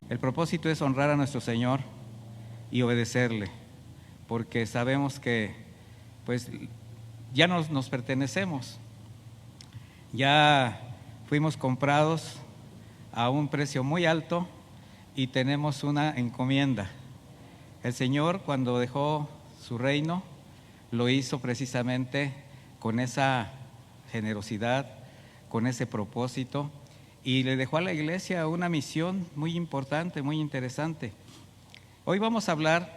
El propósito es honrar a nuestro Señor y obedecerle, porque sabemos que pues ya nos pertenecemos, ya fuimos comprados a un precio muy alto y tenemos una encomienda. El Señor, cuando dejó su reino, lo hizo precisamente con esa generosidad, con ese propósito, y le dejó a la iglesia una misión muy importante, muy interesante. Hoy vamos a hablar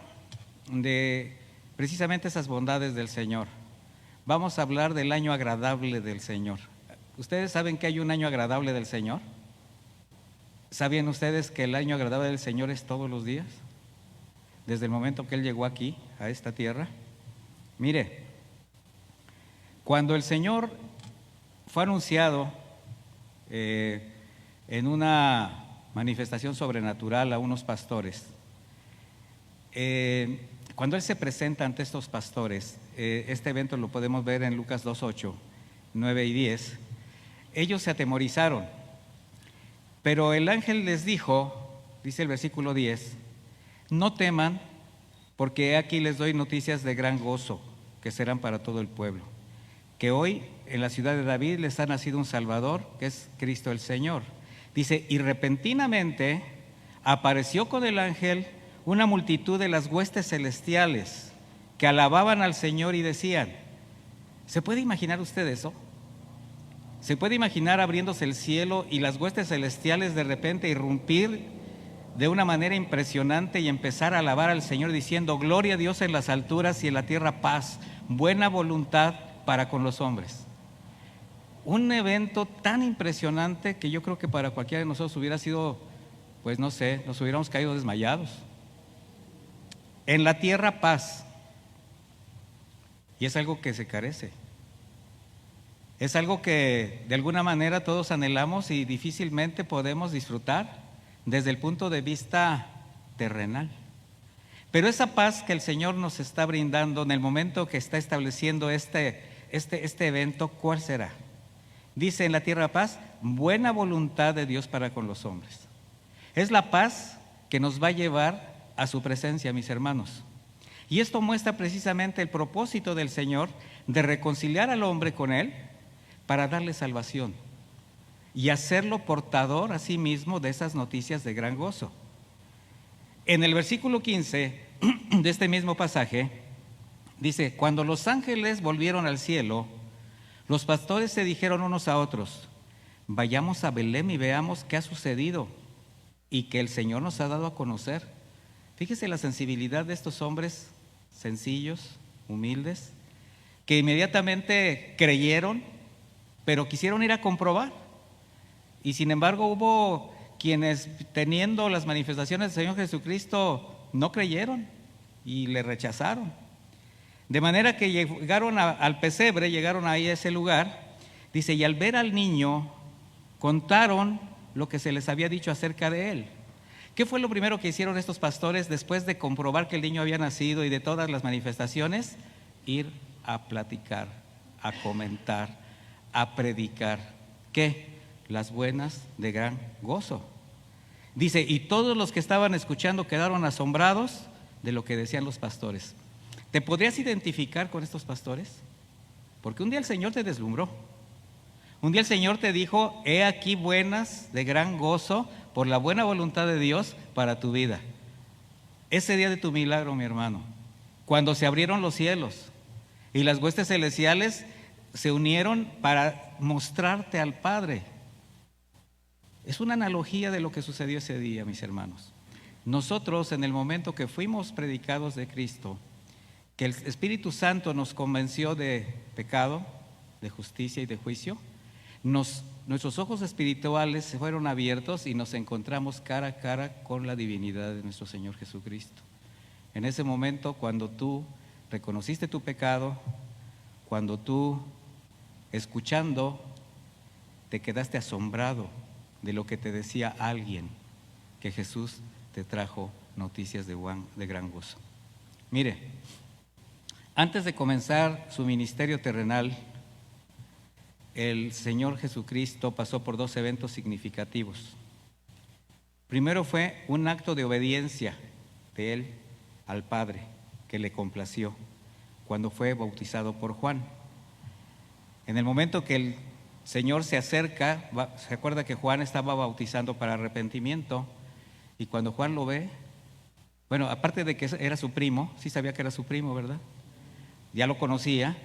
de precisamente esas bondades del Señor. Vamos a hablar del año agradable del Señor. ¿Ustedes saben que hay un año agradable del Señor? ¿Saben ustedes que el año agradable del Señor es todos los días? Desde el momento que Él llegó aquí, a esta tierra. Mire, cuando el Señor fue anunciado en una manifestación sobrenatural a unos pastores, cuando Él se presenta ante estos pastores, este evento lo podemos ver en Lucas 2:8, 9 y 10, ellos se atemorizaron, pero el ángel les dijo, dice el versículo 10, no teman, porque aquí les doy noticias de gran gozo, que serán para todo el pueblo, que hoy en la ciudad de David les ha nacido un Salvador, que es Cristo el Señor. Dice, y repentinamente apareció con el ángel una multitud de las huestes celestiales que alababan al Señor y decían, ¿se puede imaginar usted eso? ¿Se puede imaginar abriéndose el cielo y las huestes celestiales de repente irrumpir de una manera impresionante y empezar a alabar al Señor diciendo, gloria a Dios en las alturas y en la tierra paz, buena voluntad para con los hombres? Un evento tan impresionante que yo creo que para cualquiera de nosotros hubiera sido, pues no sé, nos hubiéramos caído desmayados. En la tierra paz, y es algo que se carece. Es algo que de alguna manera todos anhelamos y difícilmente podemos disfrutar desde el punto de vista terrenal. Pero esa paz que el Señor nos está brindando en el momento que está estableciendo este evento, ¿cuál será? Dice en la tierra paz, buena voluntad de Dios para con los hombres. Es la paz que nos va a llevar a su presencia, mis hermanos. Y esto muestra precisamente el propósito del Señor de reconciliar al hombre con Él para darle salvación y hacerlo portador a sí mismo de esas noticias de gran gozo. En el versículo 15 de este mismo pasaje dice, cuando los ángeles volvieron al cielo, los pastores se dijeron unos a otros, vayamos a Belén y veamos qué ha sucedido y que el Señor nos ha dado a conocer. Fíjese la sensibilidad de estos hombres sencillos, humildes, que inmediatamente creyeron, pero quisieron ir a comprobar. Y sin embargo hubo quienes, teniendo las manifestaciones del Señor Jesucristo, no creyeron y le rechazaron. De manera que llegaron al pesebre, llegaron ahí a ese lugar, dice, y al ver al niño, contaron lo que se les había dicho acerca de él. ¿Qué fue lo primero que hicieron estos pastores después de comprobar que el niño había nacido y de todas las manifestaciones? Ir a platicar, a comentar, a predicar. ¿Qué? Las buenas de gran gozo. Dice, y todos los que estaban escuchando quedaron asombrados de lo que decían los pastores. ¿Te podrías identificar con estos pastores? Porque un día el Señor te deslumbró. Un día el Señor te dijo, he aquí buenas de gran gozo por la buena voluntad de Dios para tu vida. Ese día de tu milagro, mi hermano, cuando se abrieron los cielos y las huestes celestiales se unieron para mostrarte al Padre. Es una analogía de lo que sucedió ese día, mis hermanos. Nosotros, en el momento que fuimos predicados de Cristo, que el Espíritu Santo nos convenció de pecado, de justicia y de juicio, nuestros ojos espirituales se fueron abiertos y nos encontramos cara a cara con la divinidad de nuestro Señor Jesucristo. En ese momento, cuando tú reconociste tu pecado, cuando tú, escuchando, te quedaste asombrado de lo que te decía alguien, que Jesús te trajo noticias de gran gozo. Mire, antes de comenzar su ministerio terrenal, el Señor Jesucristo pasó por dos eventos significativos. Primero fue un acto de obediencia de él al Padre, que le complació cuando fue bautizado por Juan. En el momento que el Señor se acerca, se acuerda que Juan estaba bautizando para arrepentimiento, y cuando Juan lo ve, bueno, aparte de que era su primo, sí sabía que era su primo, ¿verdad? Ya lo conocía,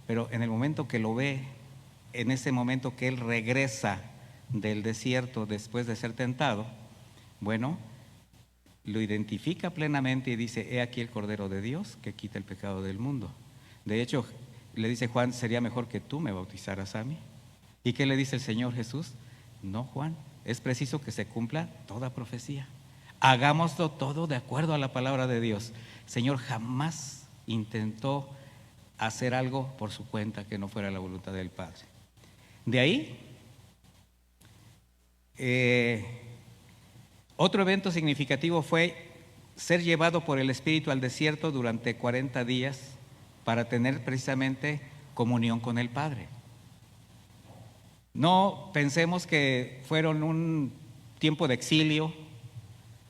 pero en el momento que lo ve, en ese momento que él regresa del desierto después de ser tentado, bueno, lo identifica plenamente y dice: he aquí el Cordero de Dios que quita el pecado del mundo. De hecho, le dice Juan: sería mejor que tú me bautizaras a mí. ¿Y qué le dice el Señor Jesús? No, Juan, es preciso que se cumpla toda profecía. Hagámoslo todo de acuerdo a la palabra de Dios. El Señor jamás intentó hacer algo por su cuenta que no fuera la voluntad del Padre. De ahí, otro evento significativo fue ser llevado por el Espíritu al desierto durante 40 días para tener precisamente comunión con el Padre. No pensemos que fueron un tiempo de exilio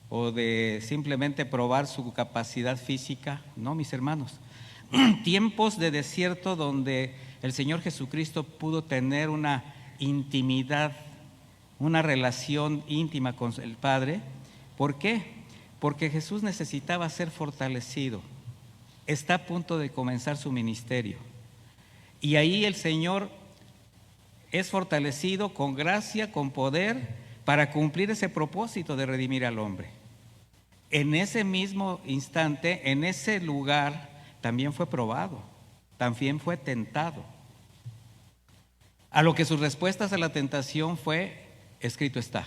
o de simplemente probar su capacidad física. No, mis hermanos, tiempos de desierto donde el Señor Jesucristo pudo tener una intimidad, una relación íntima con el Padre. ¿Por qué? Porque Jesús necesitaba ser fortalecido. Está a punto de comenzar su ministerio. Y ahí el Señor es fortalecido con gracia, con poder, para cumplir ese propósito de redimir al hombre. En ese mismo instante, en ese lugar, también fue probado, también fue tentado. A lo que sus respuestas a la tentación fue: escrito está.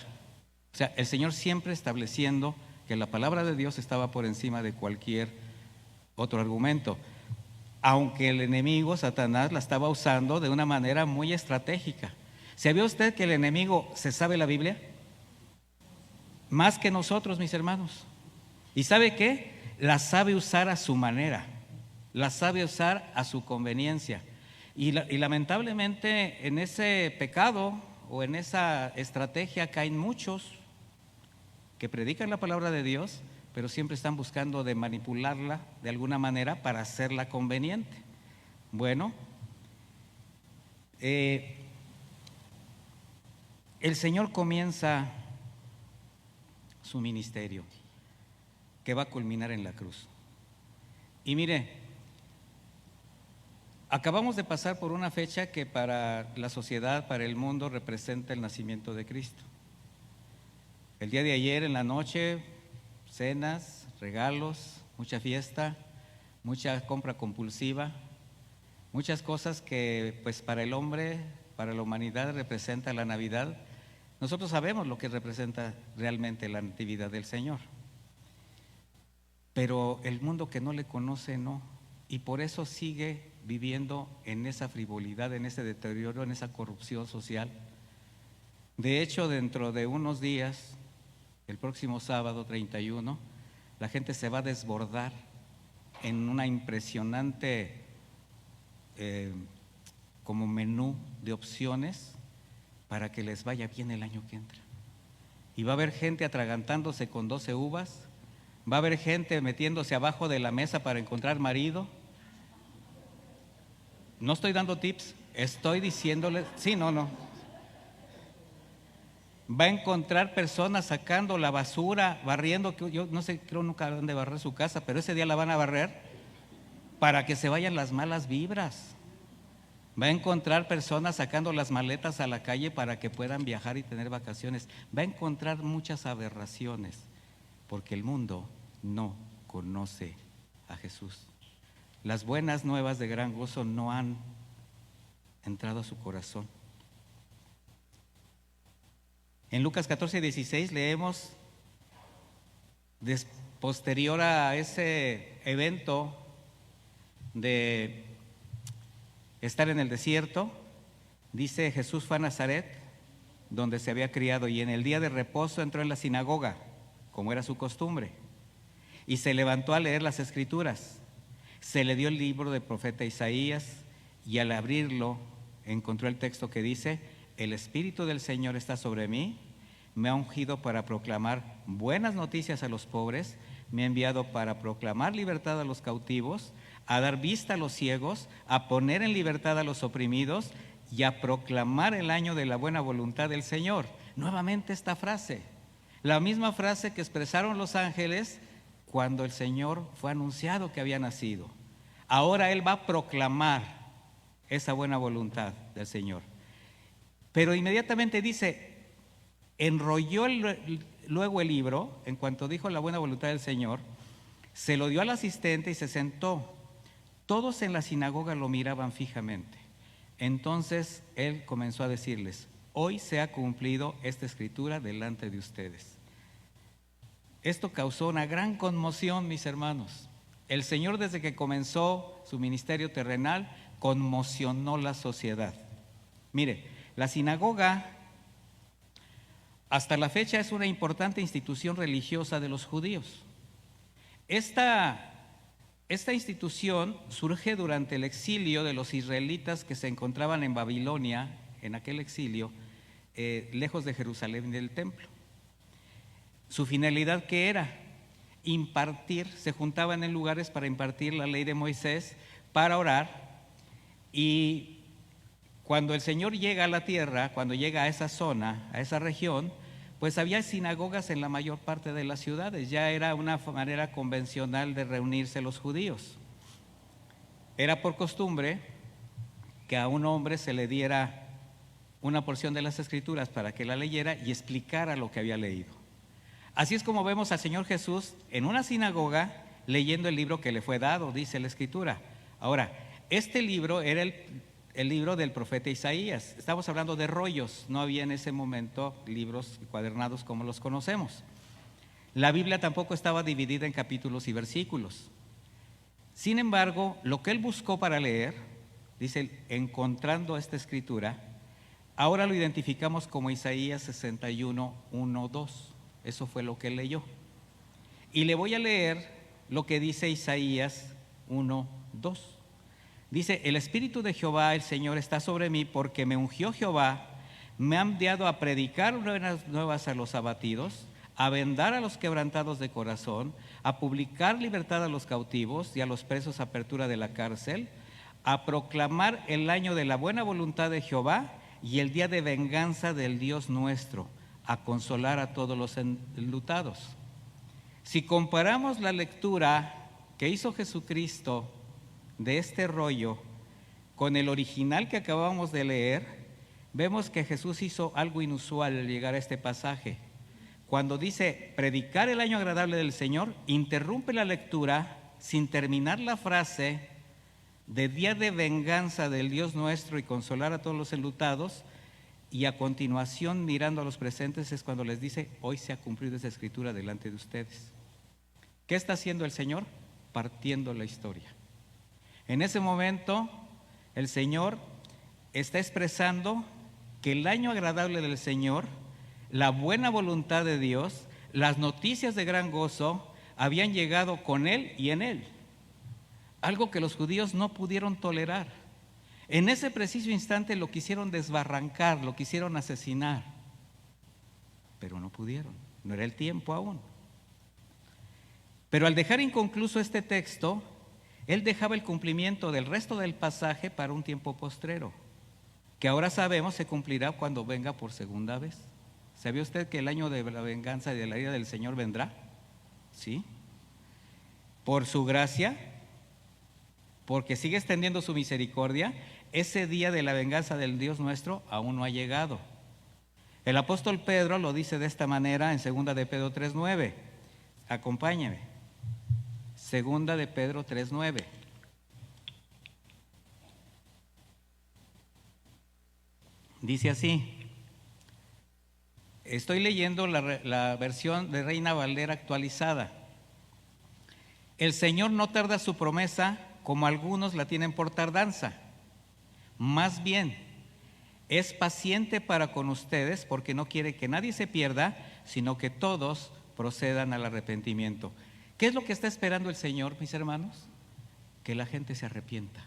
O sea, el Señor siempre estableciendo que la palabra de Dios estaba por encima de cualquier otro argumento, aunque el enemigo, Satanás, la estaba usando de una manera muy estratégica. ¿Sabía usted que el enemigo se sabe la Biblia? Más que nosotros, mis hermanos. ¿Y sabe qué? La sabe usar a su manera, la sabe usar a su conveniencia. Y lamentablemente en ese pecado o en esa estrategia caen muchos que predican la palabra de Dios, pero siempre están buscando de manipularla de alguna manera para hacerla conveniente. Bueno, el Señor comienza su ministerio, que va a culminar en la cruz. Y mire, acabamos de pasar por una fecha que para la sociedad, para el mundo, representa el nacimiento de Cristo. El día de ayer en la noche, cenas, regalos, mucha fiesta, mucha compra compulsiva, muchas cosas que pues para el hombre, para la humanidad representa la Navidad. Nosotros sabemos lo que representa realmente la natividad del Señor, pero el mundo que no le conoce no, y por eso sigue viviendo en esa frivolidad, en ese deterioro, en esa corrupción social. De hecho, dentro de unos días, el próximo sábado 31, la gente se va a desbordar en una impresionante como menú de opciones para que les vaya bien el año que entra. Y va a haber gente atragantándose con 12 uvas, va a haber gente metiéndose abajo de la mesa para encontrar marido. No estoy dando tips, estoy diciéndoles, sí, no. Va a encontrar personas sacando la basura, barriendo, que yo no sé, creo nunca han de barrer su casa, pero ese día la van a barrer para que se vayan las malas vibras. Va a encontrar personas sacando las maletas a la calle para que puedan viajar y tener vacaciones. Va a encontrar muchas aberraciones, porque el mundo no conoce a Jesús. Las buenas nuevas de gran gozo no han entrado a su corazón. En Lucas 14:16 leemos, posterior a ese evento de estar en el desierto, dice: Jesús fue a Nazaret, donde se había criado, y en el día de reposo entró en la sinagoga, como era su costumbre, y se levantó a leer las Escrituras. Se le dio el libro del profeta Isaías, y al abrirlo encontró el texto que dice: el Espíritu del Señor está sobre mí, me ha ungido para proclamar buenas noticias a los pobres, me ha enviado para proclamar libertad a los cautivos, a dar vista a los ciegos, a poner en libertad a los oprimidos y a proclamar el año de la buena voluntad del Señor. Nuevamente esta frase, la misma frase que expresaron los ángeles cuando el Señor fue anunciado que había nacido. Ahora Él va a proclamar esa buena voluntad del Señor. Pero inmediatamente dice, enrolló luego el libro, en cuanto dijo la buena voluntad del Señor, se lo dio al asistente y se sentó. Todos en la sinagoga lo miraban fijamente. Entonces Él comenzó a decirles, hoy se ha cumplido esta escritura delante de ustedes. Esto causó una gran conmoción, mis hermanos. El Señor, desde que comenzó su ministerio terrenal, conmocionó la sociedad. Mire, la sinagoga hasta la fecha es una importante institución religiosa de los judíos. Esta institución surge durante el exilio de los israelitas que se encontraban en Babilonia, en aquel exilio, lejos de Jerusalén y del templo. Su finalidad, ¿qué era? Impartir, se juntaban en lugares para impartir la ley de Moisés, para orar, y cuando el Señor llega a la tierra, cuando llega a esa zona, a esa región, pues había sinagogas en la mayor parte de las ciudades. Ya era una manera convencional de reunirse los judíos. Era por costumbre que a un hombre se le diera una porción de las Escrituras para que la leyera y explicara lo que había leído. Así es como vemos al Señor Jesús en una sinagoga leyendo el libro que le fue dado, dice la Escritura. Ahora, este libro era el libro del profeta Isaías. Estamos hablando de rollos, no había en ese momento libros cuadernados como los conocemos. La Biblia tampoco estaba dividida en capítulos y versículos. Sin embargo, lo que él buscó para leer, dice, encontrando esta escritura, ahora lo identificamos como Isaías 61, 1, 2. Eso fue lo que él leyó. Y le voy a leer lo que dice Isaías 1, 2. Dice, el Espíritu de Jehová, el Señor, está sobre mí porque me ungió Jehová, me ha enviado a predicar buenas nuevas a los abatidos, a vendar a los quebrantados de corazón, a publicar libertad a los cautivos y a los presos apertura de la cárcel, a proclamar el año de la buena voluntad de Jehová y el día de venganza del Dios nuestro, a consolar a todos los enlutados. Si comparamos la lectura que hizo Jesucristo de este rollo con el original que acabamos de leer, vemos que Jesús hizo algo inusual al llegar a este pasaje. Cuando dice predicar el año agradable del Señor, interrumpe la lectura sin terminar la frase de día de venganza del Dios nuestro y consolar a todos los enlutados, y a continuación, mirando a los presentes, es cuando les dice, hoy se ha cumplido esa escritura delante de ustedes. ¿Qué está haciendo el Señor? Partiendo la historia. En ese momento, el Señor está expresando que el año agradable del Señor, la buena voluntad de Dios, las noticias de gran gozo, habían llegado con Él y en Él. Algo que los judíos no pudieron tolerar. En ese preciso instante lo quisieron desbarrancar, lo quisieron asesinar, pero no pudieron, no era el tiempo aún. Pero al dejar inconcluso este texto, él dejaba el cumplimiento del resto del pasaje para un tiempo postrero, que ahora sabemos se cumplirá cuando venga por segunda vez. ¿Sabía usted que el año de la venganza y de la ira del Señor vendrá? Sí. Por su gracia, porque sigue extendiendo su misericordia, ese día de la venganza del Dios nuestro aún no ha llegado. El apóstol Pedro lo dice de esta manera en 2 de Pedro 3:9. Acompáñeme. 2 de Pedro 3:9. Dice así. Estoy leyendo la versión de Reina Valera actualizada. El Señor no tarda su promesa como algunos la tienen por tardanza. Más bien, es paciente para con ustedes porque no quiere que nadie se pierda, sino que todos procedan al arrepentimiento. ¿Qué es lo que está esperando el Señor, mis hermanos? Que la gente se arrepienta,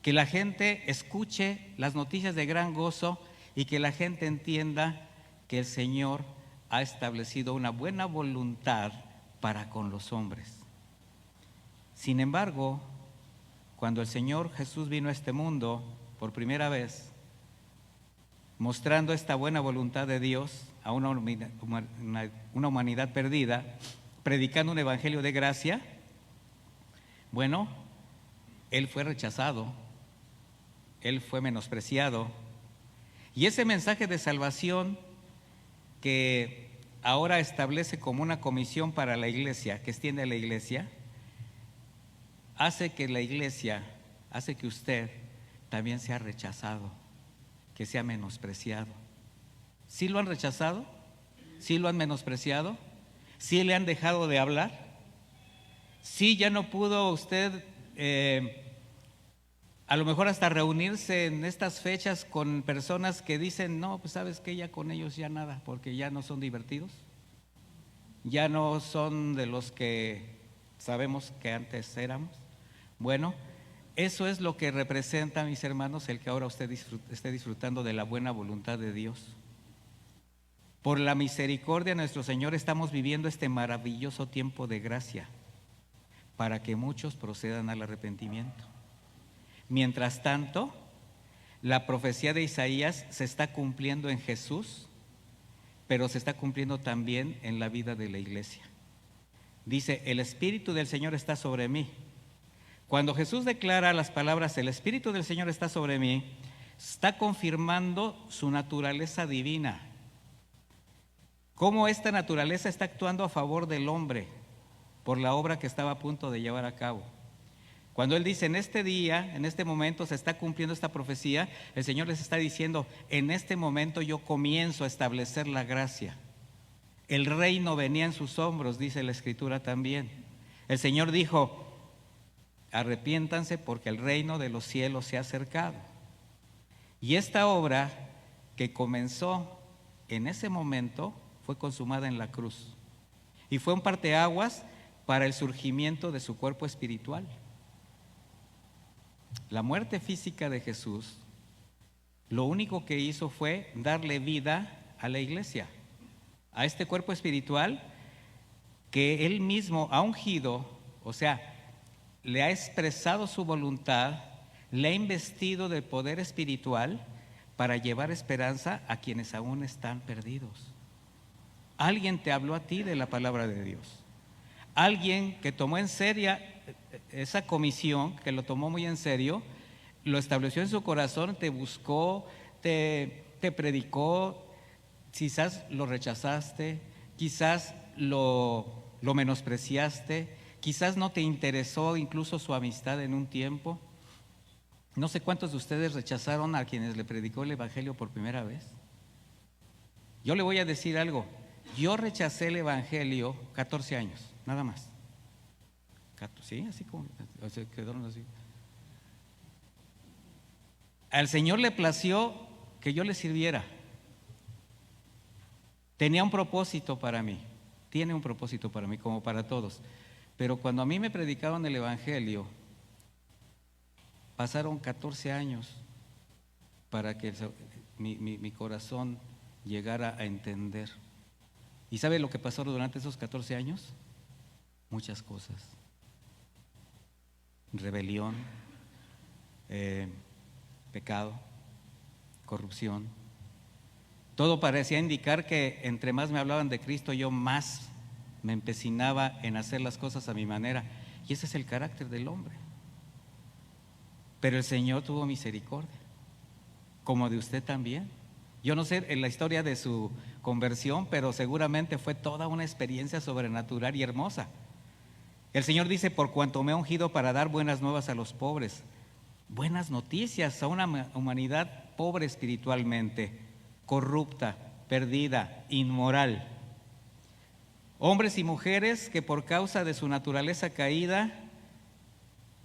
que la gente escuche las noticias de gran gozo y que la gente entienda que el Señor ha establecido una buena voluntad para con los hombres. Sin embargo, cuando el Señor Jesús vino a este mundo por primera vez, mostrando esta buena voluntad de Dios a una humanidad perdida, predicando un evangelio de gracia, bueno, Él fue rechazado, Él fue menospreciado, y ese mensaje de salvación que ahora establece como una comisión para la iglesia, que extiende a la iglesia, hace que la iglesia, hace que usted también sea rechazado, que sea menospreciado. ¿Sí lo han rechazado? ¿Sí lo han menospreciado? ¿Sí le han dejado de hablar? ¿Sí ya no pudo usted a lo mejor hasta reunirse en estas fechas con personas que dicen, no, pues sabes que ya con ellos ya nada, porque ya no son divertidos? Ya no son de los que sabemos que antes éramos. Bueno, eso es lo que representa, mis hermanos, el que ahora usted esté disfrutando de la buena voluntad de Dios. Por la misericordia de nuestro Señor estamos viviendo este maravilloso tiempo de gracia para que muchos procedan al arrepentimiento. Mientras tanto, la profecía de Isaías se está cumpliendo en Jesús, pero se está cumpliendo también en la vida de la iglesia. Dice, el Espíritu del Señor está sobre mí. Cuando Jesús declara las palabras, el Espíritu del Señor está sobre mí, está confirmando su naturaleza divina. Cómo esta naturaleza está actuando a favor del hombre por la obra que estaba a punto de llevar a cabo. Cuando Él dice, en este día, en este momento se está cumpliendo esta profecía, el Señor les está diciendo, en este momento yo comienzo a establecer la gracia. El reino venía en sus hombros, dice la Escritura también. El Señor dijo, arrepiéntanse porque el reino de los cielos se ha acercado. Y esta obra que comenzó en ese momento fue consumada en la cruz. Y fue un parteaguas para el surgimiento de su cuerpo espiritual. La muerte física de Jesús, lo único que hizo fue darle vida a la iglesia, a este cuerpo espiritual que Él mismo ha ungido, o sea, le ha expresado su voluntad, le ha investido del poder espiritual para llevar esperanza a quienes aún están perdidos. Alguien te habló a ti de la palabra de Dios. Alguien que tomó en serio esa comisión, que lo tomó muy en serio, lo estableció en su corazón, te buscó, te predicó, quizás lo rechazaste, quizás lo menospreciaste, quizás no te interesó incluso su amistad en un tiempo. No sé cuántos de ustedes rechazaron a quienes le predicó el Evangelio por primera vez. Yo le voy a decir algo, yo rechacé el Evangelio 14 años, nada más. Sí, así como se quedaron así. Al Señor le plació que yo le sirviera. Tenía un propósito para mí, tiene un propósito para mí, como para todos. Pero cuando a mí me predicaron el Evangelio, pasaron 14 años para que mi corazón llegara a entender. ¿Y sabe lo que pasó durante esos 14 años? Muchas cosas. Rebelión, pecado, corrupción. Todo parecía indicar que entre más me hablaban de Cristo, yo más me empecinaba en hacer las cosas a mi manera. Y ese es el carácter del hombre. Pero el Señor tuvo misericordia, como de usted también. Yo no sé en la historia de su conversión, pero seguramente fue toda una experiencia sobrenatural y hermosa. El Señor dice, por cuanto me ha ungido para dar buenas nuevas a los pobres, buenas noticias a una humanidad pobre espiritualmente, corrupta, perdida, inmoral. Hombres y mujeres que por causa de su naturaleza caída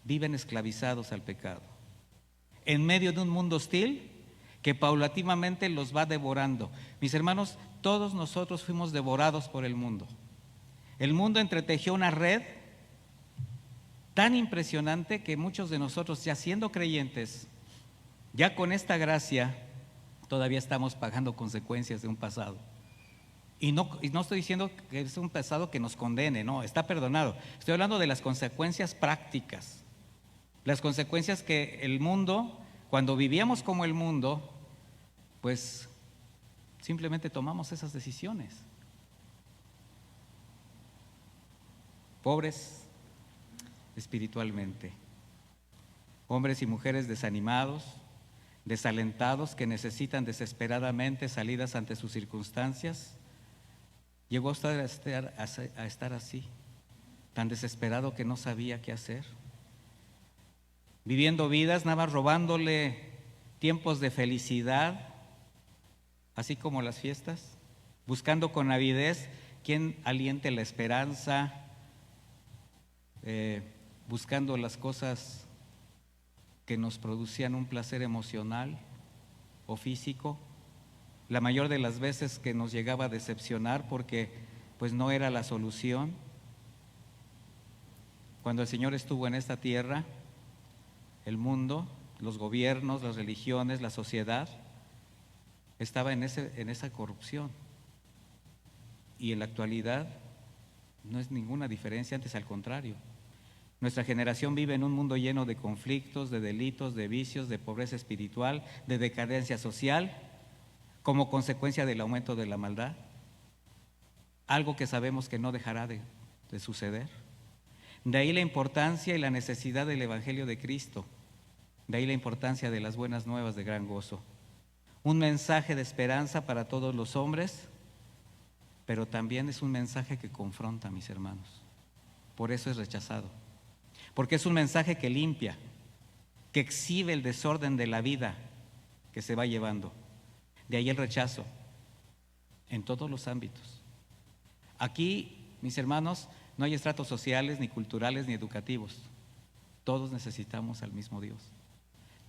viven esclavizados al pecado, en medio de un mundo hostil que paulatinamente los va devorando. Mis hermanos, todos nosotros fuimos devorados por el mundo. El mundo entretejió una red tan impresionante que muchos de nosotros, ya siendo creyentes, ya con esta gracia, Todavía estamos pagando consecuencias de un pasado. Y no estoy diciendo que es un pasado que nos condene, no, está perdonado. Estoy hablando de las consecuencias prácticas, las consecuencias que el mundo, cuando vivíamos como el mundo, pues simplemente tomamos esas decisiones. Pobres espiritualmente, hombres y mujeres desanimados, desalentados, que necesitan desesperadamente salidas ante sus circunstancias. Llegó usted a estar así, tan desesperado que no sabía qué hacer, viviendo vidas nada más robándole tiempos de felicidad, así como las fiestas, buscando con avidez quien aliente la esperanza, buscando las cosas que nos producían un placer emocional o físico, la mayor de las veces que nos llegaba a decepcionar porque pues no era la solución. Cuando el Señor estuvo en esta tierra, el mundo, los gobiernos, las religiones, la sociedad, estaba en esa corrupción. Y en la actualidad no es ninguna diferencia, antes al contrario. Nuestra generación vive en un mundo lleno de conflictos, de delitos, de vicios, de pobreza espiritual, de decadencia social, como consecuencia del aumento de la maldad. Algo que sabemos que no dejará de suceder. De ahí la importancia y la necesidad del Evangelio de Cristo. De ahí la importancia de las buenas nuevas de gran gozo. Un mensaje de esperanza para todos los hombres, pero también es un mensaje que confronta, mis hermanos. Por eso es rechazado. Porque es un mensaje que limpia, que exhibe el desorden de la vida que se va llevando. De ahí el rechazo, en todos los ámbitos. Aquí, mis hermanos, no hay estratos sociales, ni culturales, ni educativos. Todos necesitamos al mismo Dios.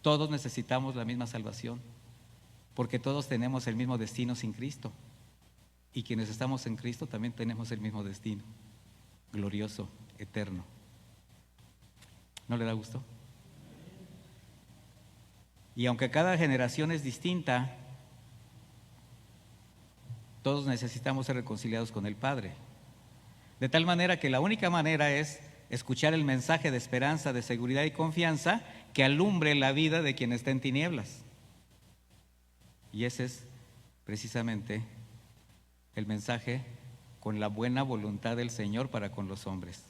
Todos necesitamos la misma salvación, porque todos tenemos el mismo destino sin Cristo. Y quienes estamos en Cristo también tenemos el mismo destino, glorioso, eterno. ¿No le da gusto? Y aunque cada generación es distinta, todos necesitamos ser reconciliados con el Padre. De tal manera que la única manera es escuchar el mensaje de esperanza, de seguridad y confianza que alumbre la vida de quien está en tinieblas. Y ese es precisamente el mensaje con la buena voluntad del Señor para con los hombres.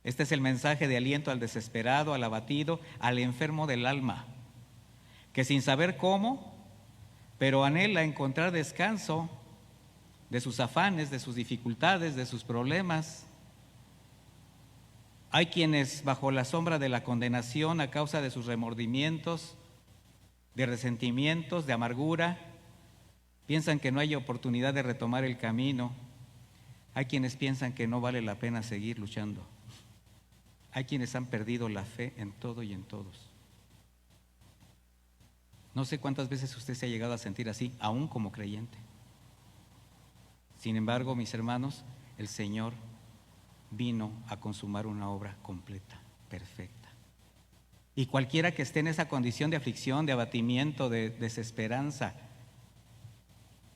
Este es el mensaje de aliento al desesperado, al abatido, al enfermo del alma, que sin saber cómo, pero anhela encontrar descanso de sus afanes, de sus dificultades, de sus problemas. Hay quienes bajo la sombra de la condenación a causa de sus remordimientos, de resentimientos, de amargura, piensan que no hay oportunidad de retomar el camino. Hay quienes piensan que no vale la pena seguir luchando. Hay quienes han perdido la fe en todo y en todos. No sé cuántas veces usted se ha llegado a sentir así, aún como creyente. Sin embargo, mis hermanos, el Señor vino a consumar una obra completa, perfecta. Y cualquiera que esté en esa condición de aflicción, de abatimiento, de desesperanza,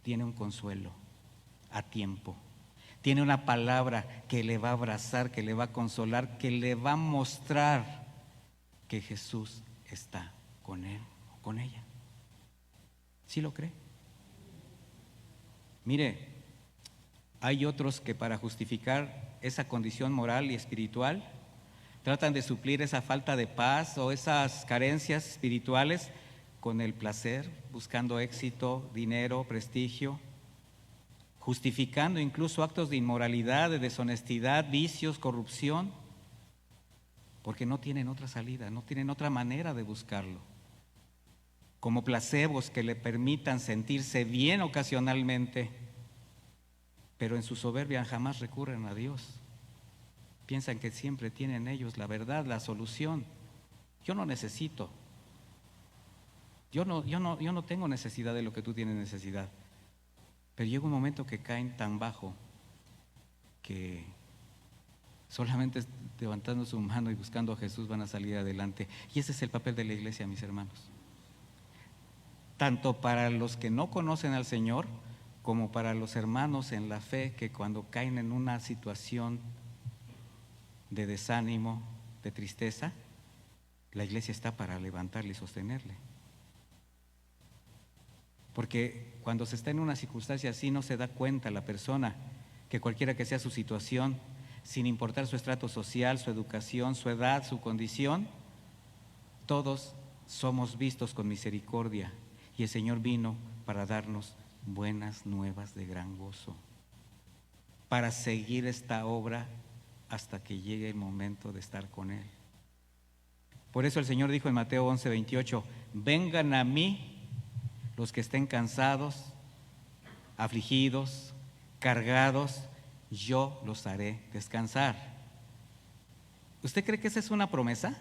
tiene un consuelo a tiempo. Tiene una palabra que le va a abrazar, que le va a consolar, que le va a mostrar que Jesús está con él o con ella. ¿Sí lo cree? Mire, hay otros que para justificar esa condición moral y espiritual tratan de suplir esa falta de paz o esas carencias espirituales con el placer, buscando éxito, dinero, prestigio, justificando incluso actos de inmoralidad, de deshonestidad, vicios, corrupción, porque no tienen otra salida, no tienen otra manera de buscarlo. Como placebos que le permitan sentirse bien ocasionalmente, pero en su soberbia jamás recurren a Dios. Piensan que siempre tienen ellos la verdad, la solución. Yo no necesito. Yo no tengo necesidad de lo que tú tienes necesidad. Pero llega un momento que caen tan bajo que solamente levantando su mano y buscando a Jesús van a salir adelante. Y ese es el papel de la iglesia, mis hermanos. tanto para los que no conocen al Señor como para los hermanos en la fe que cuando caen en una situación de desánimo, de tristeza, la iglesia está para levantarle y sostenerle. Porque cuando se está en una circunstancia así no se da cuenta la persona que cualquiera que sea su situación, sin importar su estrato social, su educación, su edad, su condición, todos somos vistos con misericordia y el Señor vino para darnos buenas nuevas de gran gozo, para seguir esta obra hasta que llegue el momento de estar con Él. Por eso el Señor dijo en Mateo 11:28, vengan a mí los que estén cansados, afligidos, cargados, yo los haré descansar. ¿Usted cree que esa es una promesa?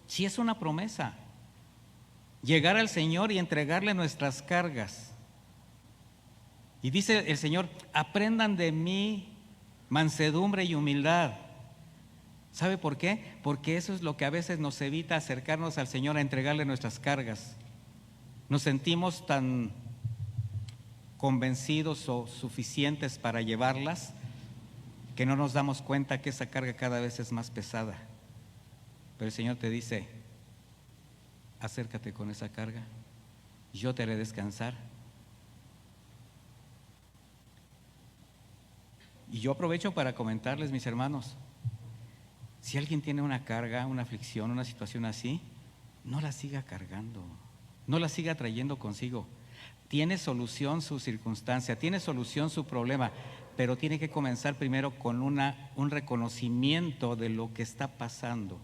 Sí, es una promesa. Llegar al Señor y entregarle nuestras cargas. Y dice el Señor, aprendan de mí mansedumbre y humildad. ¿Sabe por qué? Porque eso es lo que a veces nos evita acercarnos al Señor a entregarle nuestras cargas. Nos sentimos tan convencidos o suficientes para llevarlas que no nos damos cuenta que esa carga cada vez es más pesada. Pero el Señor te dice, acércate con esa carga, yo te haré descansar. Y yo aprovecho para comentarles, mis hermanos, si alguien tiene una carga, una aflicción, una situación así, no la siga cargando, no la siga trayendo consigo. Tiene solución su circunstancia, tiene solución su problema, pero tiene que comenzar primero con un reconocimiento de lo que está pasando.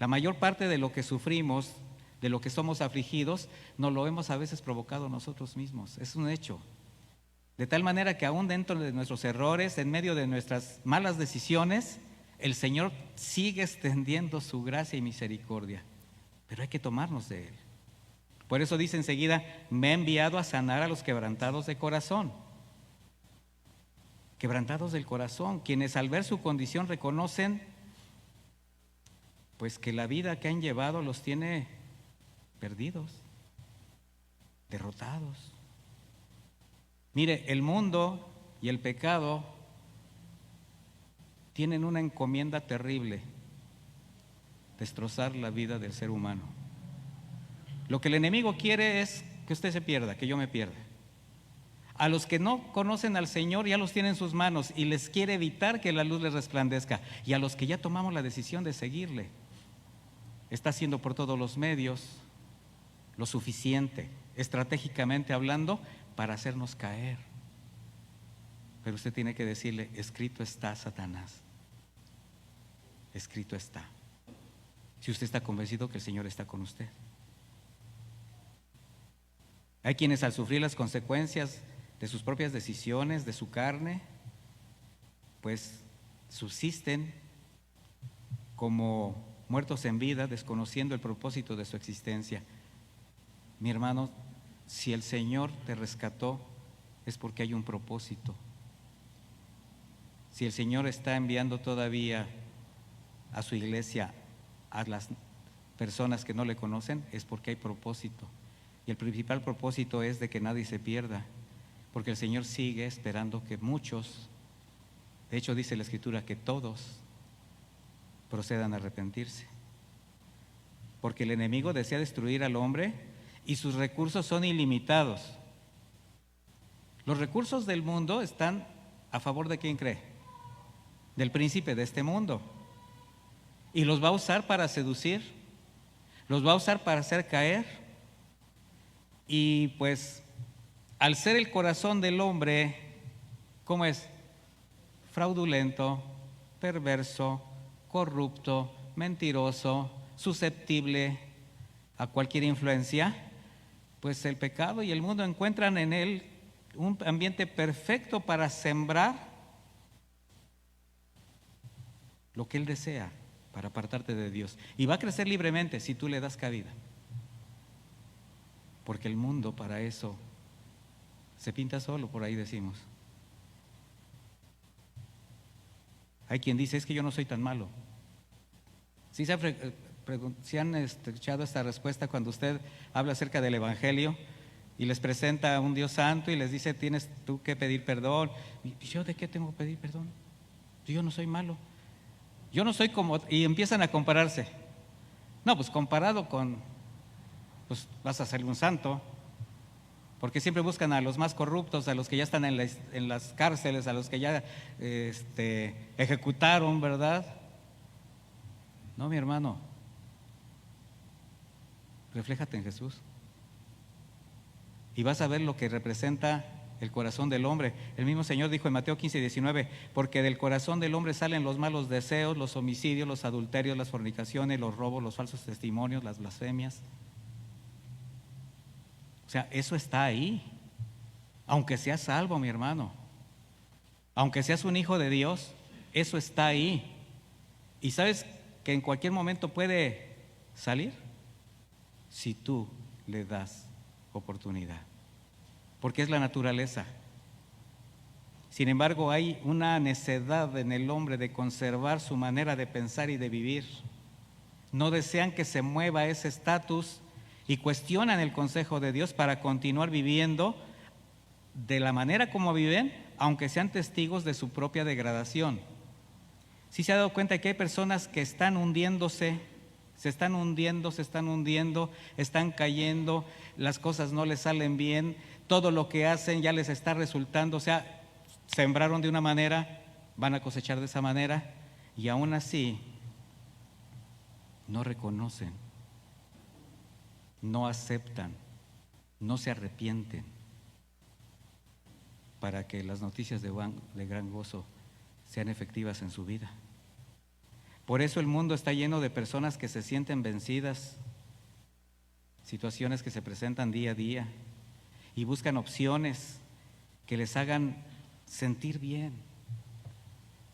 La mayor parte de lo que sufrimos, de lo que somos afligidos, nos lo hemos a veces provocado nosotros mismos, es un hecho. De tal manera que aún dentro de nuestros errores, en medio de nuestras malas decisiones, el Señor sigue extendiendo su gracia y misericordia, pero hay que tomarnos de Él. Por eso dice enseguida, me ha enviado a sanar a los quebrantados de corazón. Quebrantados del corazón, quienes al ver su condición reconocen pues que la vida que han llevado los tiene perdidos, derrotados. Mire, el mundo y el pecado tienen una encomienda terrible, destrozar la vida del ser humano. Lo que el enemigo quiere es que usted se pierda, que yo me pierda. A los que no conocen al Señor ya los tiene en sus manos y les quiere evitar que la luz les resplandezca. Y a los que ya tomamos la decisión de seguirle, está haciendo por todos los medios lo suficiente, estratégicamente hablando, para hacernos caer. Pero usted tiene que decirle, escrito está, Satanás, escrito está. Si usted está convencido que el Señor está con usted. Hay quienes al sufrir las consecuencias de sus propias decisiones, de su carne, pues subsisten como muertos en vida, desconociendo el propósito de su existencia. Mi hermano, si el Señor te rescató, es porque hay un propósito. Si el Señor está enviando todavía a su iglesia a las personas que no le conocen, es porque hay propósito. Y el principal propósito es de que nadie se pierda, porque el Señor sigue esperando que muchos, de hecho dice la Escritura, que todos procedan a arrepentirse. Porque el enemigo desea destruir al hombre y sus recursos son ilimitados. Los recursos del mundo están a favor de ¿quién cree? Del príncipe de este mundo. Y los va a usar para seducir, los va a usar para hacer caer. Y pues, al ser el corazón del hombre, ¿cómo es? Fraudulento, perverso, corrupto, mentiroso, susceptible a cualquier influencia, pues el pecado y el mundo encuentran en él un ambiente perfecto para sembrar lo que él desea, para apartarte de Dios. Y va a crecer libremente si tú le das cabida. Porque el mundo para eso se pinta solo, por ahí decimos. Hay quien dice, es que yo no soy tan malo. Sí se ha si han escuchado esta respuesta cuando usted habla acerca del Evangelio y les presenta a un Dios santo y les dice, tienes tú que pedir perdón? ¿Y yo de qué tengo que pedir perdón? Yo no soy malo. Yo no soy como... Y empiezan a compararse. No, pues comparado con... Pues vas a ser un santo. Porque siempre buscan a los más corruptos, a los que ya están en las cárceles, a los que ya ejecutaron, ¿verdad? No, mi hermano. Refléjate en Jesús. Y vas a ver lo que representa el corazón del hombre. El mismo Señor dijo en Mateo 15:19, porque del corazón del hombre salen los malos deseos, los homicidios, los adulterios, las fornicaciones, los robos, los falsos testimonios, las blasfemias. O sea, eso está ahí. Aunque seas salvo, mi hermano, aunque seas un hijo de Dios, eso está ahí. ¿Y sabes que en cualquier momento puede salir? Si tú le das oportunidad, porque es la naturaleza. Sin embargo, hay una necedad en el hombre de conservar su manera de pensar y de vivir. No desean que se mueva ese estatus y cuestionan el consejo de Dios para continuar viviendo de la manera como viven, aunque sean testigos de su propia degradación. ¿Sí se ha dado cuenta que hay personas que están hundiéndose? Se están hundiendo, están cayendo, las cosas no les salen bien, todo lo que hacen ya les está resultando, o sea, sembraron de una manera, van a cosechar de esa manera, y aún así no reconocen, no aceptan, no se arrepienten, para que las noticias de gran gozo sean efectivas en su vida. Por eso el mundo está lleno de personas que se sienten vencidas, situaciones que se presentan día a día y buscan opciones que les hagan sentir bien,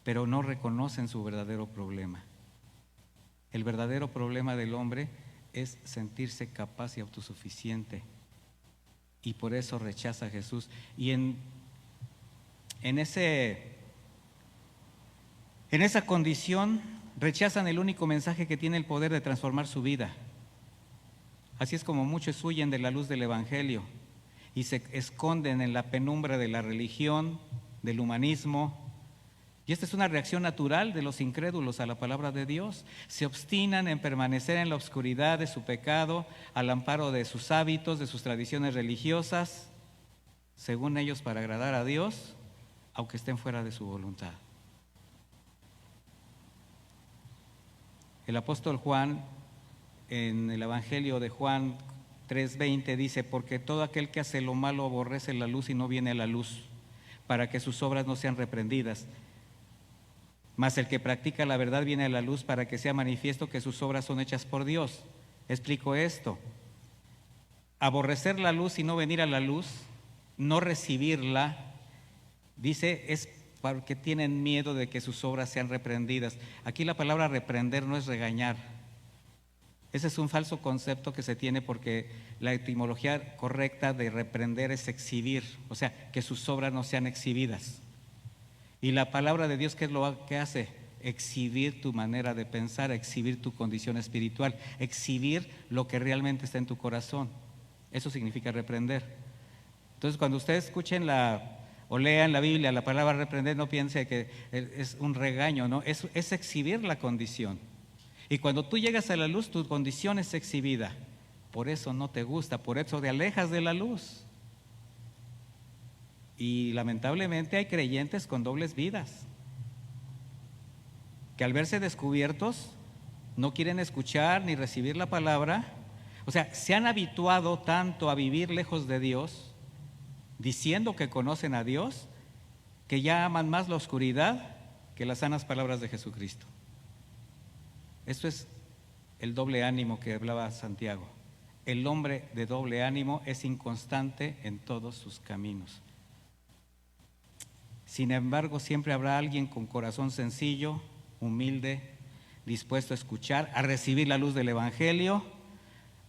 pero no reconocen su verdadero problema. El verdadero problema del hombre es sentirse capaz y autosuficiente, y por eso rechaza a Jesús. Y en esa condición rechazan el único mensaje que tiene el poder de transformar su vida. Así es como muchos huyen de la luz del Evangelio y se esconden en la penumbra de la religión, del humanismo. Y esta es una reacción natural de los incrédulos a la palabra de Dios. Se obstinan en permanecer en la oscuridad de su pecado, al amparo de sus hábitos, de sus tradiciones religiosas, según ellos para agradar a Dios, aunque estén fuera de su voluntad. El apóstol Juan, en el Evangelio de Juan 3:20, dice, porque todo aquel que hace lo malo aborrece la luz y no viene a la luz, para que sus obras no sean reprendidas. Mas el que practica la verdad viene a la luz para que sea manifiesto que sus obras son hechas por Dios. Explico esto. Aborrecer la luz y no venir a la luz, no recibirla, dice, es porque tienen miedo de que sus obras sean reprendidas. Aquí la palabra reprender no es regañar. Ese es un falso concepto que se tiene, porque la etimología correcta de reprender es exhibir, o sea, que sus obras no sean exhibidas. Y la palabra de Dios, ¿qué es lo que hace? Exhibir tu manera de pensar, exhibir tu condición espiritual, exhibir lo que realmente está en tu corazón. Eso significa reprender. Entonces, cuando ustedes escuchen o lean la Biblia, la palabra reprender, no piense que es un regaño, no, es exhibir la condición. Y cuando tú llegas a la luz, tu condición es exhibida. Por eso no te gusta, por eso te alejas de la luz. Y lamentablemente hay creyentes con dobles vidas, que al verse descubiertos no quieren escuchar ni recibir la palabra. O sea, se han habituado tanto a vivir lejos de Dios, diciendo que conocen a Dios, que ya aman más la oscuridad que las sanas palabras de Jesucristo. Esto es el doble ánimo que hablaba Santiago. El hombre de doble ánimo es inconstante en todos sus caminos. Sin embargo, siempre habrá alguien con corazón sencillo, humilde, dispuesto a escuchar, a recibir la luz del Evangelio.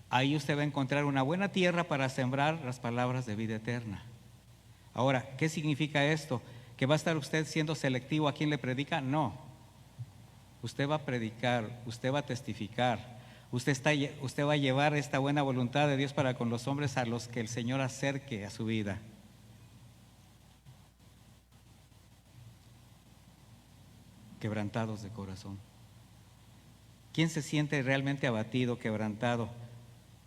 Ahí usted va a encontrar una buena tierra para sembrar las palabras de vida eterna. Ahora, ¿qué significa esto? ¿Que va a estar usted siendo selectivo a quién le predica? No. Usted va a predicar, usted va a testificar, Usted va a llevar esta buena voluntad de Dios para con los hombres a los que el Señor acerque a su vida. Quebrantados de corazón. ¿Quién se siente realmente abatido, quebrantado,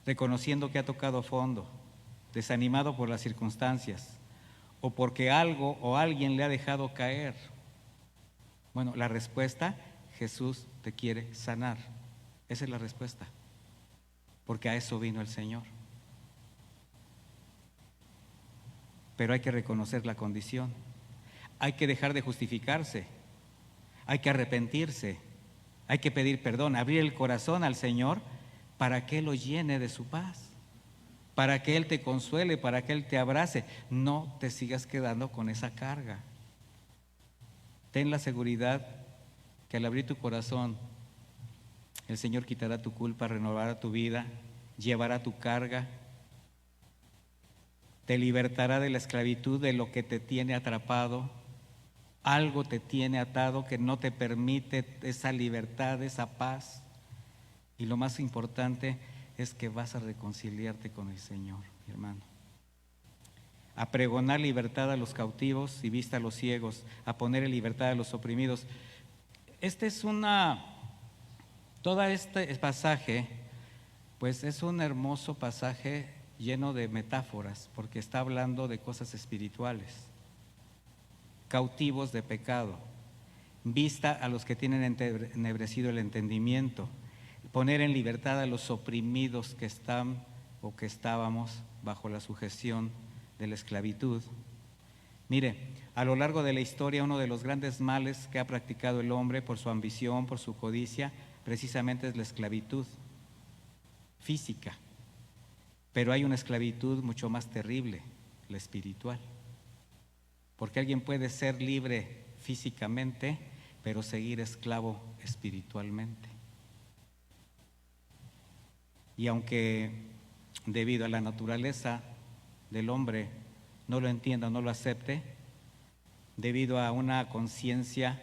reconociendo que ha tocado fondo, desanimado por las circunstancias o porque algo o alguien le ha dejado caer? Bueno, la respuesta, Jesús te quiere sanar. Esa es la respuesta, porque a eso vino el Señor. Pero hay que reconocer la condición, hay que dejar de justificarse, hay que arrepentirse, hay que pedir perdón, abrir el corazón al Señor para que Él lo llene de su paz, para que Él te consuele, para que Él te abrace. No te sigas quedando con esa carga. Ten la seguridad que al abrir tu corazón, el Señor quitará tu culpa, renovará tu vida, llevará tu carga, te libertará de la esclavitud, de lo que te tiene atrapado. Algo te tiene atado que no te permite esa libertad, esa paz. Y lo más importante es que vas a reconciliarte con el Señor, mi hermano. A pregonar libertad a los cautivos y vista a los ciegos, a poner en libertad a los oprimidos. Todo este pasaje, pues es un hermoso pasaje lleno de metáforas, porque está hablando de cosas espirituales. Cautivos de pecado, vista a los que tienen entenebrecido el entendimiento, poner en libertad a los oprimidos que están o que estábamos bajo la sujeción de la esclavitud. Mire, a lo largo de la historia, uno de los grandes males que ha practicado el hombre por su ambición, por su codicia, precisamente es la esclavitud física. Pero hay una esclavitud mucho más terrible, la espiritual. Porque alguien puede ser libre físicamente, pero seguir esclavo espiritualmente. Y aunque debido a la naturaleza del hombre no lo entienda, no lo acepte, debido a una conciencia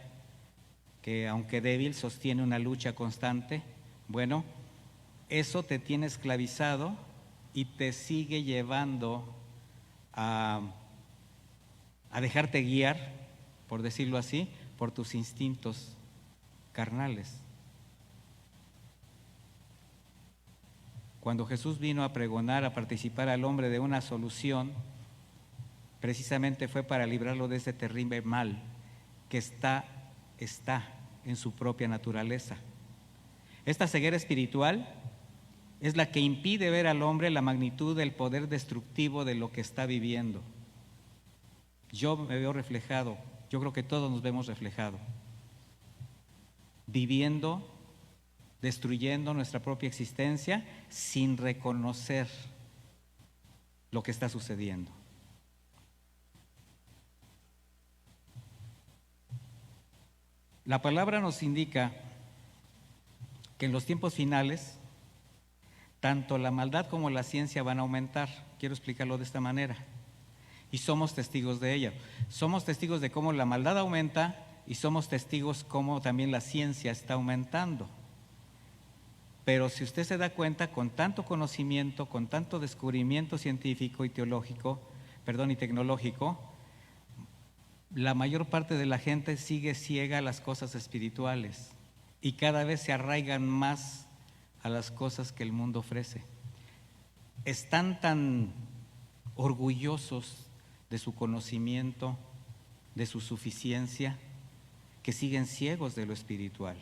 que aunque débil sostiene una lucha constante, bueno, eso te tiene esclavizado y te sigue llevando a dejarte guiar, por decirlo así, por tus instintos carnales. Cuando Jesús vino a pregonar, a participar al hombre de una solución, precisamente fue para librarlo de ese terrible mal que está en su propia naturaleza. Esta ceguera espiritual es la que impide ver al hombre la magnitud del poder destructivo de lo que está viviendo. Yo me veo reflejado, yo creo que todos nos vemos reflejados, viviendo, destruyendo nuestra propia existencia sin reconocer lo que está sucediendo. La palabra nos indica que en los tiempos finales, tanto la maldad como la ciencia van a aumentar. Quiero explicarlo de esta manera. Y somos testigos de ella. Somos testigos de cómo la maldad aumenta y somos testigos cómo también la ciencia está aumentando. Pero si usted se da cuenta, con tanto conocimiento, con tanto descubrimiento científico y tecnológico, la mayor parte de la gente sigue ciega a las cosas espirituales y cada vez se arraigan más a las cosas que el mundo ofrece. Están tan orgullosos de su conocimiento, de su suficiencia, que siguen ciegos de lo espiritual.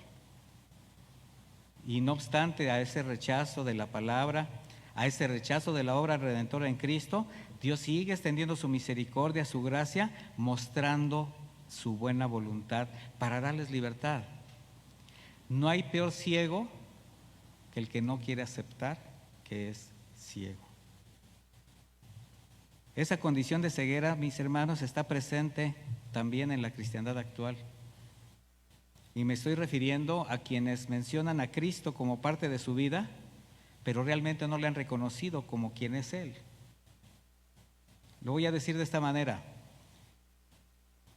Y no obstante a ese rechazo de la palabra, a ese rechazo de la obra redentora en Cristo, Dios sigue extendiendo su misericordia, su gracia, mostrando su buena voluntad para darles libertad. No hay peor ciego que el que no quiere aceptar que es ciego. Esa condición de ceguera, mis hermanos, está presente también en la cristiandad actual. Y me estoy refiriendo a quienes mencionan a Cristo como parte de su vida, pero realmente no le han reconocido como quien es Él. Lo voy a decir de esta manera.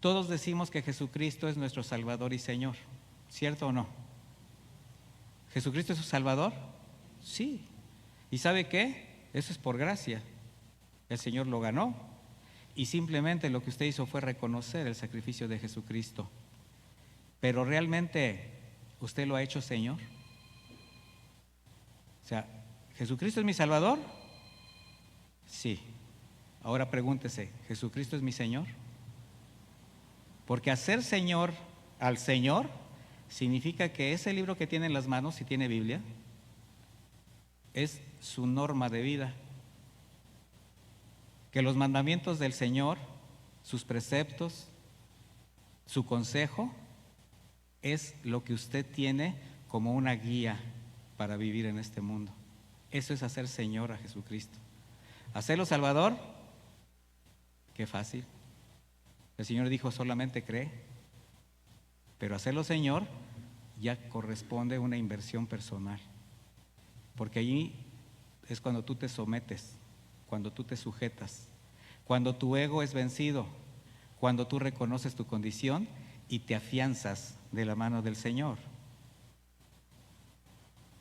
Todos decimos que Jesucristo es nuestro Salvador y Señor, ¿cierto o no? ¿Jesucristo es su Salvador? Sí. ¿Y sabe qué? Eso es por gracia. El Señor lo ganó. Y simplemente lo que usted hizo fue reconocer el sacrificio de Jesucristo. Pero realmente, ¿usted lo ha hecho Señor? O sea, ¿Jesucristo es mi Salvador? Sí. Ahora pregúntese, ¿Jesucristo es mi Señor? Porque hacer Señor al Señor significa que ese libro que tiene en las manos, si tiene Biblia, es su norma de vida. Que los mandamientos del Señor, sus preceptos, su consejo, es lo que usted tiene como una guía para vivir en este mundo. Eso es hacer Señor a Jesucristo. ¿Hacerlo Salvador? Qué fácil. El Señor dijo solamente cree. Pero hacerlo Señor ya corresponde una inversión personal. Porque allí es cuando tú te sometes, cuando tú te sujetas, cuando tu ego es vencido, cuando tú reconoces tu condición y te afianzas de la mano del Señor.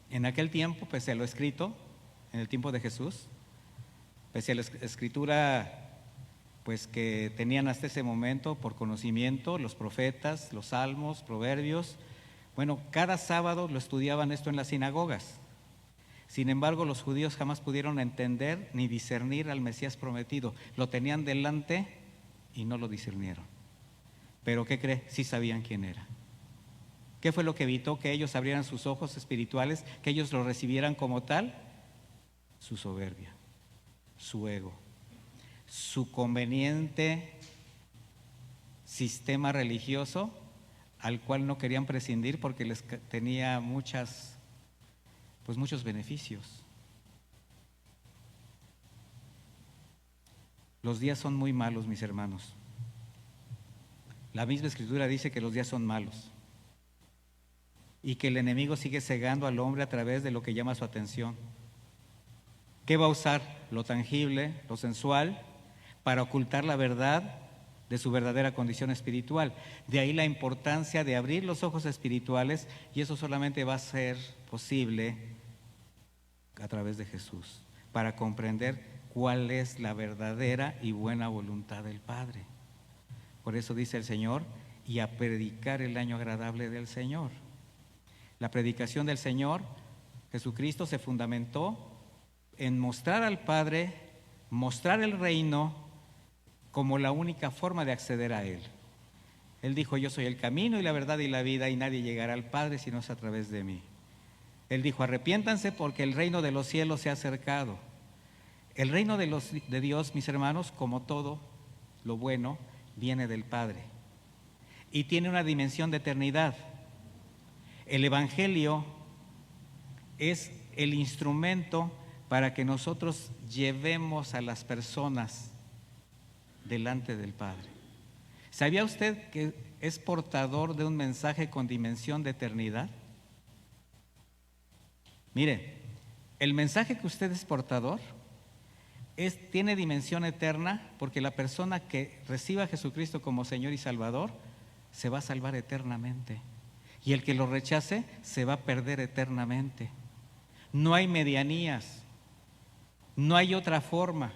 En aquel tiempo, pese a lo escrito, en el tiempo de Jesús, pese a la escritura pues que tenían hasta ese momento por conocimiento, los profetas, los salmos, proverbios, bueno, cada sábado lo estudiaban esto en las sinagogas. Sin embargo, los judíos jamás pudieron entender ni discernir al Mesías prometido. Lo tenían delante y no lo discernieron. Pero ¿qué cree? Sí sabían quién era. ¿Qué fue lo que evitó que ellos abrieran sus ojos espirituales, que ellos lo recibieran como tal? Su soberbia, su ego, su conveniente sistema religioso al cual no querían prescindir porque les tenía muchos beneficios. Los días son muy malos, mis hermanos. La misma Escritura dice que los días son malos y que el enemigo sigue cegando al hombre a través de lo que llama su atención. ¿Qué va a usar? Lo tangible, lo sensual, para ocultar la verdad de su verdadera condición espiritual. De ahí la importancia de abrir los ojos espirituales, y eso solamente va a ser posible a través de Jesús, para comprender cuál es la verdadera y buena voluntad del Padre. Por eso dice el Señor, y a predicar el año agradable del Señor. La predicación del Señor Jesucristo se fundamentó en mostrar al Padre, mostrar el reino como la única forma de acceder a Él. Él dijo, yo soy el camino y la verdad y la vida, y nadie llegará al Padre si no es a través de mí. Él dijo, arrepiéntanse porque el reino de los cielos se ha acercado. El reino de Dios, mis hermanos, como todo lo bueno, viene del Padre y tiene una dimensión de eternidad. El Evangelio es el instrumento para que nosotros llevemos a las personas delante del Padre. ¿Sabía usted que es portador de un mensaje con dimensión de eternidad? Mire, el mensaje que usted es portador tiene dimensión eterna, porque la persona que reciba a Jesucristo como Señor y Salvador se va a salvar eternamente, y el que lo rechace se va a perder eternamente. No hay medianías, no hay otra forma.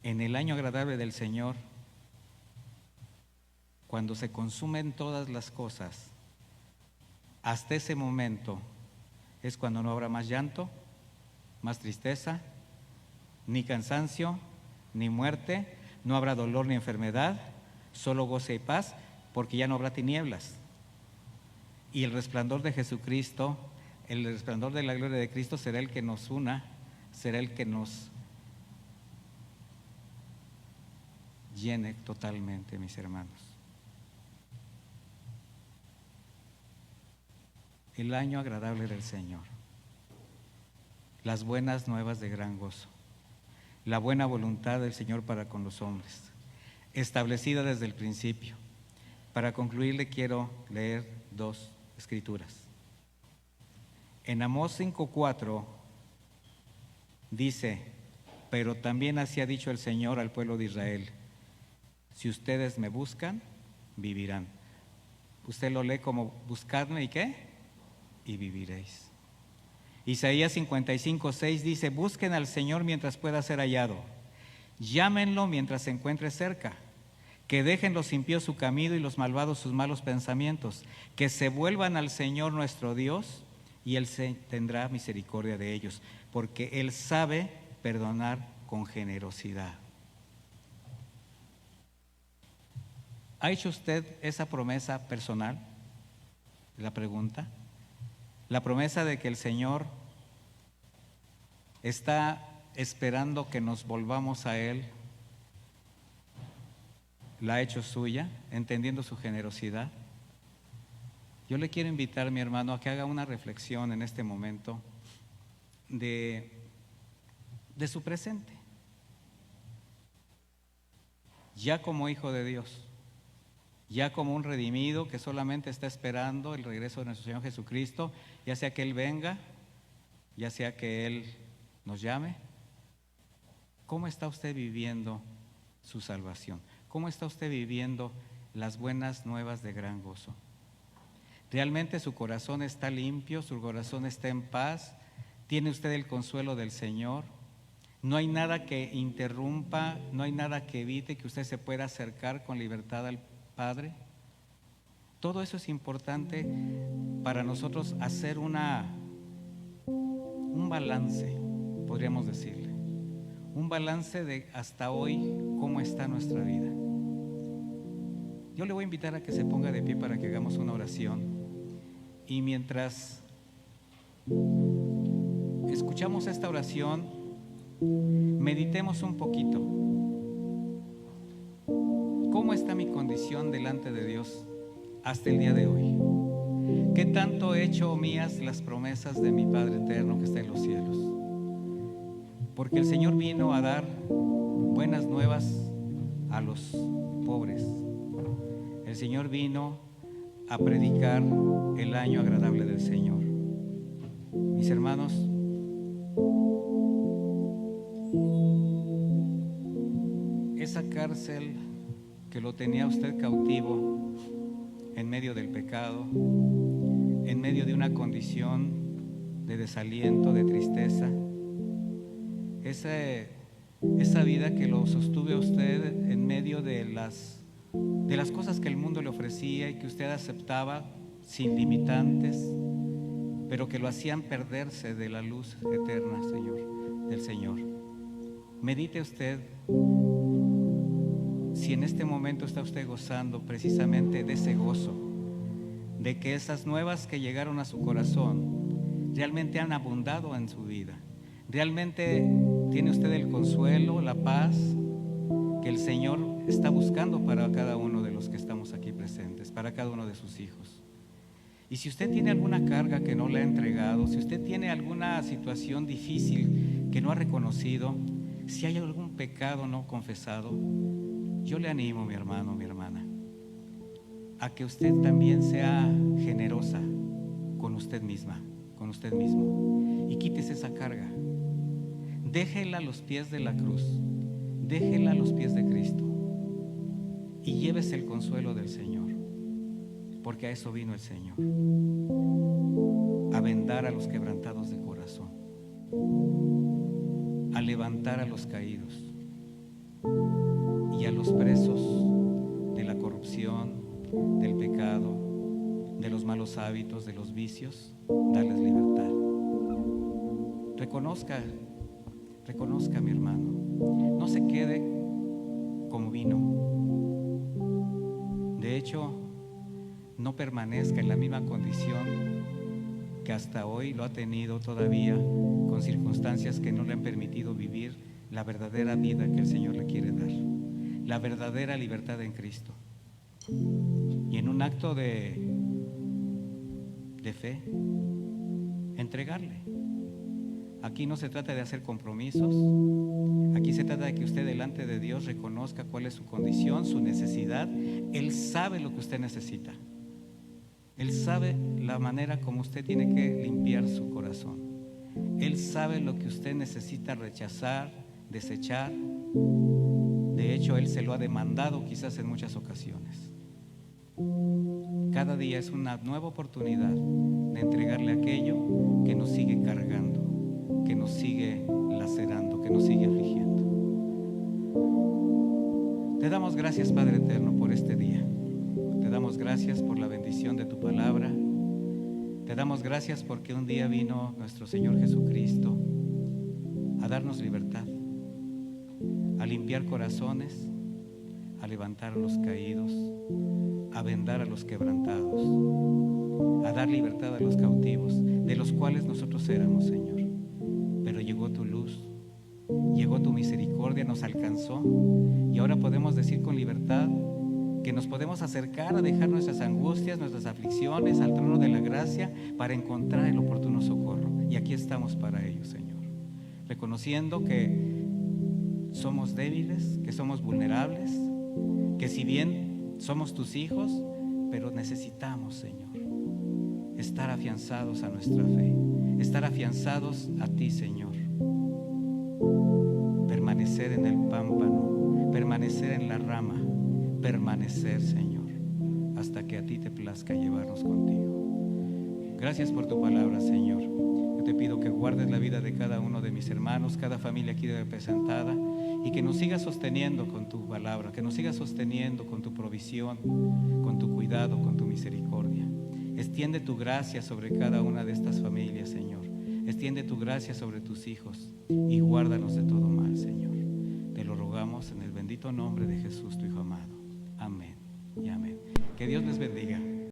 En el año agradable del Señor, cuando se consumen todas las cosas, hasta ese momento es cuando no habrá más llanto, más tristeza, ni cansancio, ni muerte, no habrá dolor ni enfermedad, solo goce y paz, porque ya no habrá tinieblas. Y el resplandor de Jesucristo, el resplandor de la gloria de Cristo será el que nos una, será el que nos llene totalmente, mis hermanos. El año agradable del Señor, las buenas nuevas de gran gozo, la buena voluntad del Señor para con los hombres, establecida desde el principio. Para concluir, le quiero leer dos escrituras. En Amós 5:4 dice, pero también así ha dicho el Señor al pueblo de Israel, si ustedes me buscan, vivirán. Usted lo lee como buscadme y ¿qué? Y viviréis. Isaías 55:6 dice: busquen al Señor mientras pueda ser hallado, llámenlo mientras se encuentre cerca. Que dejen los impíos su camino y los malvados sus malos pensamientos, que se vuelvan al Señor nuestro Dios y Él tendrá misericordia de ellos, porque Él sabe perdonar con generosidad. ¿Ha hecho usted esa promesa personal? La pregunta. La promesa de que el Señor está esperando que nos volvamos a Él, la ha hecho suya, entendiendo su generosidad. Yo le quiero invitar, mi hermano, a que haga una reflexión en este momento de su presente, ya como hijo de Dios, ya como un redimido que solamente está esperando el regreso de nuestro Señor Jesucristo, ya sea que Él venga, ya sea que Él nos llame. ¿Cómo está usted viviendo su salvación? ¿Cómo está usted viviendo las buenas nuevas de gran gozo? ¿Realmente su corazón está limpio? ¿Su corazón está en paz? ¿Tiene usted el consuelo del Señor? ¿No hay nada que interrumpa, no hay nada que evite que usted se pueda acercar con libertad al Padre? Todo eso es importante para nosotros hacer un balance, podríamos decirle. Un balance de hasta hoy, cómo está nuestra vida. Yo le voy a invitar a que se ponga de pie para que hagamos una oración. Y mientras escuchamos esta oración, meditemos un poquito. ¿Cómo está mi condición delante de Dios hasta el día de hoy? ¿Qué tanto he hecho mías las promesas de mi Padre eterno que está en los cielos? Porque el Señor vino a dar buenas nuevas a los pobres. El Señor vino a predicar el año agradable del Señor. Mis hermanos, esa cárcel que lo tenía usted cautivo en medio del pecado, en medio de una condición de desaliento, de tristeza, esa vida que lo sostuve a usted en medio de las cosas que el mundo le ofrecía y que usted aceptaba sin limitantes, pero que lo hacían perderse de la luz eterna, del Señor. Medite usted si en este momento está usted gozando precisamente de ese gozo, de que esas nuevas que llegaron a su corazón realmente han abundado en su vida. Realmente tiene usted el consuelo, la paz que el Señor está buscando para cada uno de los que estamos aquí presentes, para cada uno de sus hijos. Y si usted tiene alguna carga que no le ha entregado, si usted tiene alguna situación difícil que no ha reconocido, si hay algún pecado no confesado, yo le animo, mi hermano, mi hermana, a que usted también sea generosa con usted misma, con usted mismo, y quítese esa carga. Déjela a los pies de la cruz, déjela a los pies de Cristo y llévese el consuelo del Señor, porque a eso vino el Señor, a vendar a los quebrantados de corazón, a levantar a los caídos y a los presos de la corrupción, del pecado, de los malos hábitos, de los vicios, darles libertad. Reconozca, mi hermano, no se quede como vino. De hecho, no permanezca en la misma condición que hasta hoy lo ha tenido todavía, con circunstancias que no le han permitido vivir la verdadera vida que el Señor le quiere dar, la verdadera libertad en Cristo. Y en un acto de fe, entregarle. Aquí no se trata de hacer compromisos, aquí se trata de que usted delante de Dios reconozca cuál es su condición, su necesidad. Él sabe lo que usted necesita. Él sabe la manera como usted tiene que limpiar su corazón. Él sabe lo que usted necesita rechazar, desechar. De hecho, Él se lo ha demandado quizás en muchas ocasiones. Cada día es una nueva oportunidad de entregarle aquello que nos sigue cargando, que nos sigue lacerando, que nos sigue afligiendo. Te damos gracias, Padre eterno, por este día. Te damos gracias por la bendición de tu palabra. Te damos gracias porque un día vino nuestro Señor Jesucristo a darnos libertad, a limpiar corazones, a levantar a los caídos, a vendar a los quebrantados, a dar libertad a los cautivos, de los cuales nosotros éramos, Señor. Pero llegó tu luz, llegó tu misericordia, nos alcanzó, y ahora podemos decir con libertad que nos podemos acercar a dejar nuestras angustias, nuestras aflicciones al trono de la gracia para encontrar el oportuno socorro. Y aquí estamos para ello, Señor, reconociendo que somos débiles, que somos vulnerables, que si bien somos tus hijos, pero necesitamos, Señor, estar afianzados a nuestra fe, estar afianzados a ti, Señor, permanecer en el pámpano, permanecer en la rama, permanecer, Señor, hasta que a ti te plazca llevarnos contigo. Gracias por tu palabra, Señor. Yo te pido que guardes la vida de cada uno de mis hermanos, cada familia aquí representada, y que nos sigas sosteniendo con tu palabra, que nos sigas sosteniendo con tu provisión, con tu cuidado, con tu misericordia. Extiende tu gracia sobre cada una de estas familias, Señor. Extiende tu gracia sobre tus hijos y guárdanos de todo mal, Señor. Te lo rogamos en el bendito nombre de Jesús, tu Hijo amado. Amén y amén. Que Dios les bendiga.